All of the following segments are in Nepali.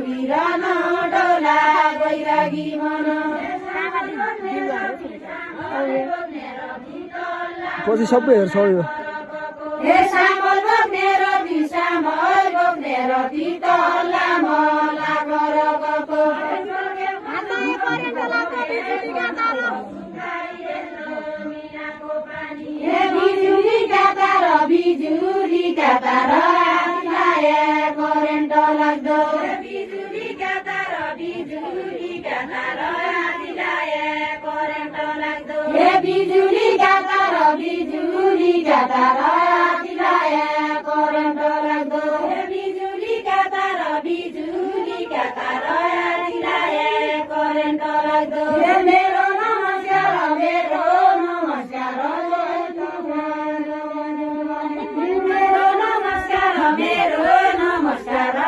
दौडिरहन डोला बैरागी मन पछि सबै हेर्छ यो हे सामल बोक्ने रति सामल बोक्ने रति तल्ला मला गर गएको हे बिजुलीका तार बिजुलीका तार आँखाए करेन्ट लाग्दो बिजुलीका तार बिजुलीका तार आँखाए करेन्ट लाग्दो हे बिजुलीका तार बिजुलीका तार आँखाए करेन्ट लाग्दो हे बिजुलीका तार बिजुलीका तार आँखाए करेन्ट लाग्दो हे मेरो नमस्कार मेरो नमस्कार मेरो नमस्कार मेरो नमस्कार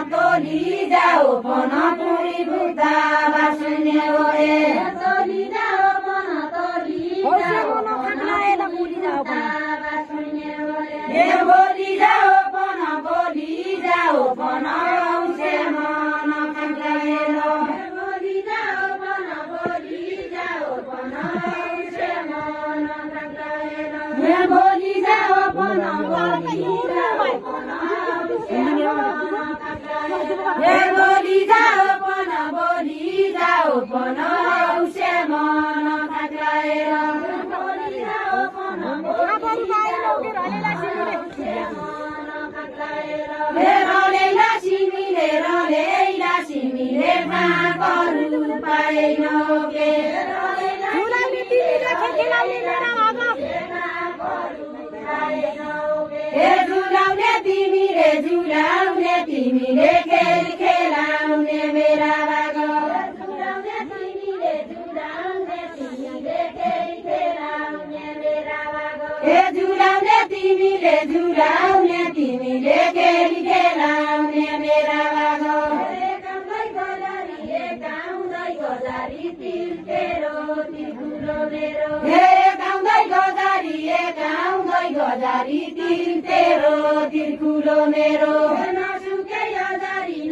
तोली जाओ पन पुरी बुद्धा बासुने ओए तोली जाओ पन तोली जाओ हे बोली जाओ पन औसे मन खाइएर बोली जाओ पन औसे मन खाइएर हे बोली जाओ पन हे बोली जाओ पन औसे मन खाइएर रलेला सिमीले भाकहरू पाएनौ के हे झुलाउने तिमीले खेल खेलाउने मेरा भाग हे झुलाउने तिमीले खेल खेलाउने मेरा भाग हे गाउँदै गजारी तिल तेरो तिर्कुलो मेरो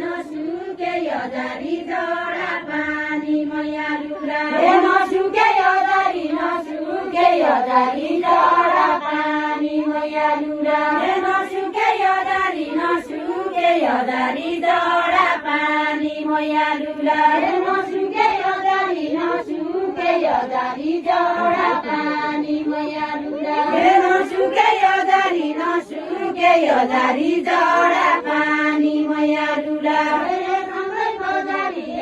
नसुके अजारी जडा पानी मैया लुरा हे नसुके अजारी जडा पानी मैया लुरा हे नसुके अजारी जडा पानी मैया लुरा हे नसुके अजारी जडा पानी मैया लुरा हे नसुके अजारी जडा पानी मैया लुरा हे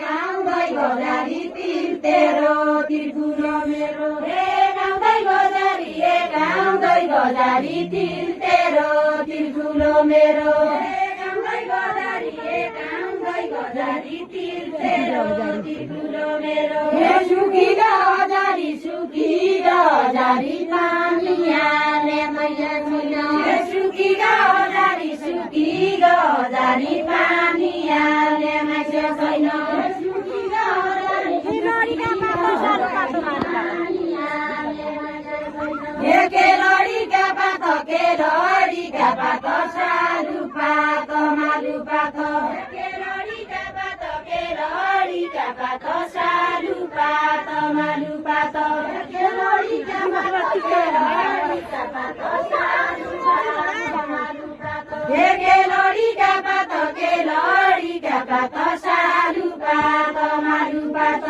गाउँदै गजारी तिल तेरो तिर्कुलो मेरो हे गाउँदै गजारी तिल तेरो तिर्कुलो मेरो हे गाउँदै गजारी तिल तेरो तिर्कुलो मेरो हे सुकी गजारी पानी हाले मैया छैन हे सुकी गजारी पानी हाले मान्छे छैन हे केलडीका पात सालु पात मालु पात केलडीका पात सालु पात मालु पात केलडीका पात सालु पात मालु पात हे केलडीका पात सालु पात मालु पात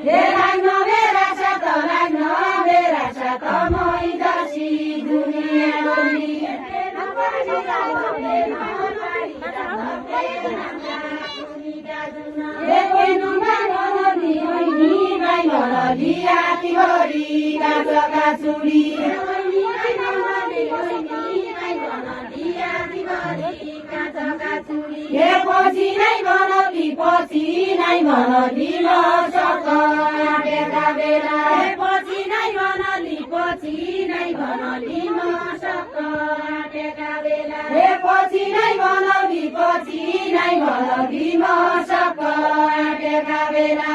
हे लाग्न मेरा साथ मै दसी दुनिया गरी हे केनु मनली ओइनी मनली आती हरी काजका चुडी हे पछि नै मनली नसक बेला पछि नै मनली पछि नै बनौली मसक्क आँटेका बेला हे पछि नै बनौली मसक्क आँटेका बेला